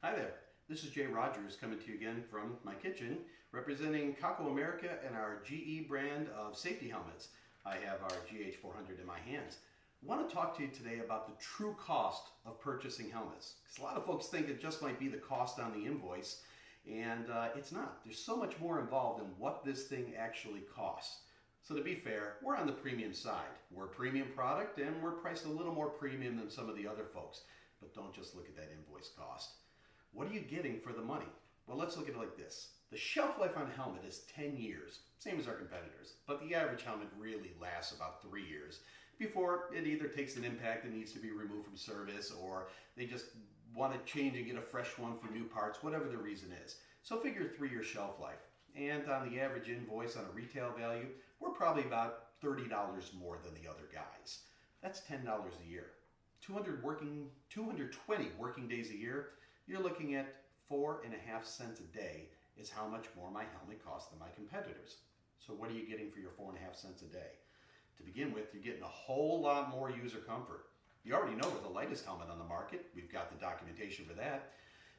Hi there, this is Jay Rogers coming to you again from my kitchen, representing Kako America and our GE brand of safety helmets. I have our GH400 in my hands. I want to talk to you today about the true cost of purchasing helmets. Because a lot of folks think it just might be the cost on the invoice, and it's not. There's so much more involved in what this thing actually costs. So to be fair, we're on the premium side. We're a premium product and we're priced a little more premium than some of the other folks. But don't just look at that invoice cost. What are you getting for the money? Well, let's look at it like this. The shelf life on a helmet is 10 years, same as our competitors, but the average helmet really lasts about 3 years before it either takes an impact and needs to be removed from service, or they just want to change and get a fresh one for new parts, whatever the reason is. So figure 3-year shelf life. And on the average invoice on a retail value, we're probably about $30 more than the other guys. That's $10 a year. 220 working days a year, you're looking at 4.5 cents a day is how much more my helmet costs than my competitors. So what are you getting for your 4.5 cents a day? To begin with, you're getting a whole lot more user comfort. You already know we're the lightest helmet on the market. We've got the documentation for that.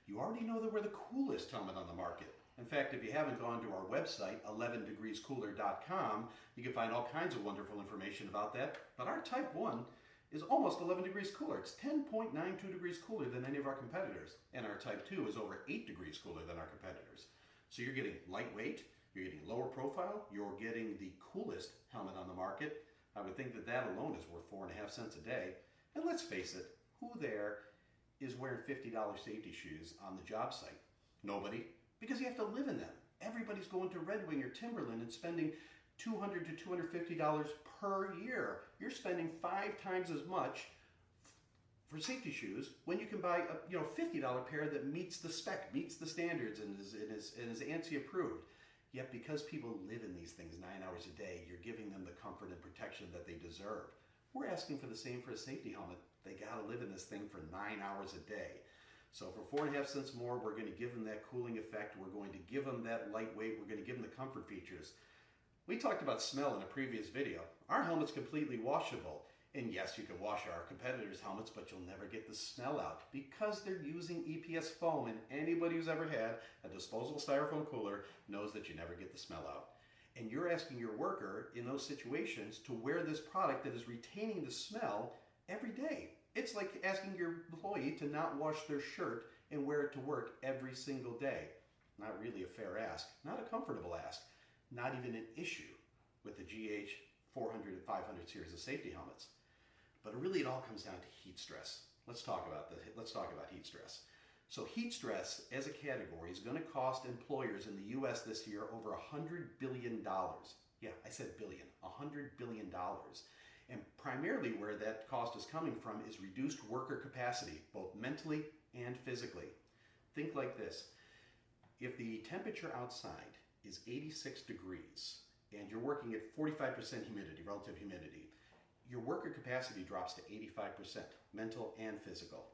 You already know that we're the coolest helmet on the market. In fact, if you haven't gone to our website, 11degreescooler.com, you can find all kinds of wonderful information about that. But our Type 1 is almost 11 degrees cooler. It's 10.92 degrees cooler than any of our competitors. And our Type 2 is over 8 degrees cooler than our competitors. So you're getting lightweight, you're getting lower profile, you're getting the coolest helmet on the market. I would think that that alone is worth 4.5 cents a day. And let's face it, who there is wearing $50 safety shoes on the job site? Nobody, because you have to live in them. Everybody's going to Red Wing or Timberland and spending $200 to $250 per year. You're spending 5 times as much for safety shoes when you can buy a $50 pair that meets the spec, meets the standards, and is ANSI approved. Yet because people live in these things 9 hours a day, you're giving them the comfort and protection that they deserve. We're asking for the same for a safety helmet. They gotta live in this thing for 9 hours a day. So for 4.5 cents more, we're going to give them that cooling effect. We're going to give them that lightweight. We're going to give them the comfort features. We talked about smell in a previous video. Our helmet's completely washable. And yes, you can wash our competitors' helmets, but you'll never get the smell out because they're using EPS foam. And anybody who's ever had a disposable styrofoam cooler knows that you never get the smell out. And you're asking your worker in those situations to wear this product that is retaining the smell every day. It's like asking your employee to not wash their shirt and wear it to work every single day. Not really a fair ask, not a comfortable ask, not even an issue with the GH400 and 500 series of safety helmets. But really it all comes down to heat stress. Let's talk about heat stress. So heat stress as a category is going to cost employers in the US this year over $100 billion. Yeah, I said billion, $100 billion. And primarily where that cost is coming from is reduced worker capacity, both mentally and physically. Think like this. If the temperature outside is 86 degrees and you're working at 45% humidity, relative humidity, your worker capacity drops to 85%, mental and physical.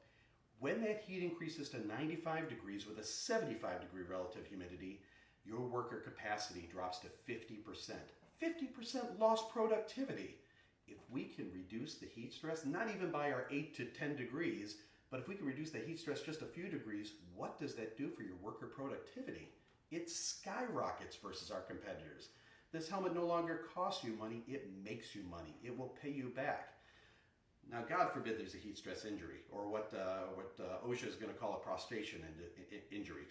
When that heat increases to 95 degrees with a 75 degree relative humidity, your worker capacity drops to 50%. 50% lost productivity. If we can reduce the heat stress, not even by our 8 to 10 degrees, but if we can reduce the heat stress just a few degrees, what does that do for your worker productivity? It skyrockets versus our competitors. This helmet no longer costs you money, it makes you money. It will pay you back. Now, God forbid there's a heat stress injury, or what OSHA is going to call a prostration injury,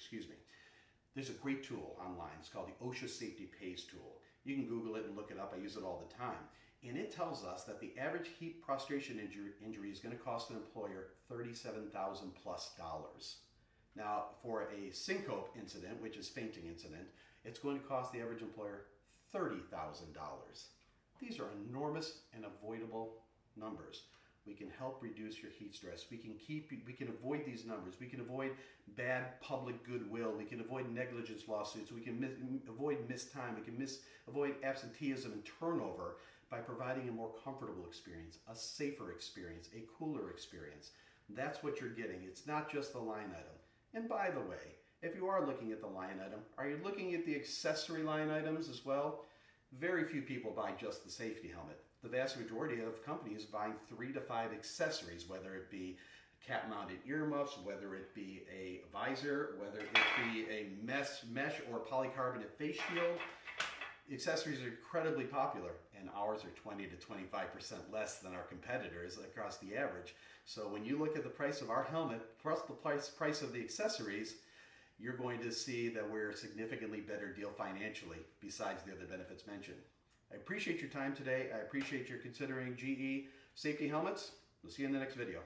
There's a great tool online. It's called the OSHA Safety Pays tool. You can Google it and look it up. I use it all the time. And it tells us that the average heat prostration injury is going to cost an employer $37,000 plus. Now, for a syncope incident, which is fainting incident, it's going to cost the average employer $30,000. These are enormous and avoidable numbers. We can help reduce your heat stress. We can avoid these numbers. We can avoid bad public goodwill. We can avoid negligence lawsuits. We can avoid missed time. We can avoid absenteeism and turnover by providing a more comfortable experience, a safer experience, a cooler experience. That's what you're getting. It's not just the line item. And by the way, if you are looking at the line item, are you looking at the accessory line items as well? Very few people buy just the safety helmet. The vast majority of companies buy 3 to 5 accessories, whether it be cap-mounted earmuffs, whether it be a visor, whether it be a mesh or polycarbonate face shield. The accessories are incredibly popular, and ours are 20 to 25% less than our competitors across the average. So when you look at the price of our helmet plus the price of the accessories, you're going to see that we're a significantly better deal financially besides the other benefits mentioned. I appreciate your time today. I appreciate your considering GE safety helmets. We'll see you in the next video.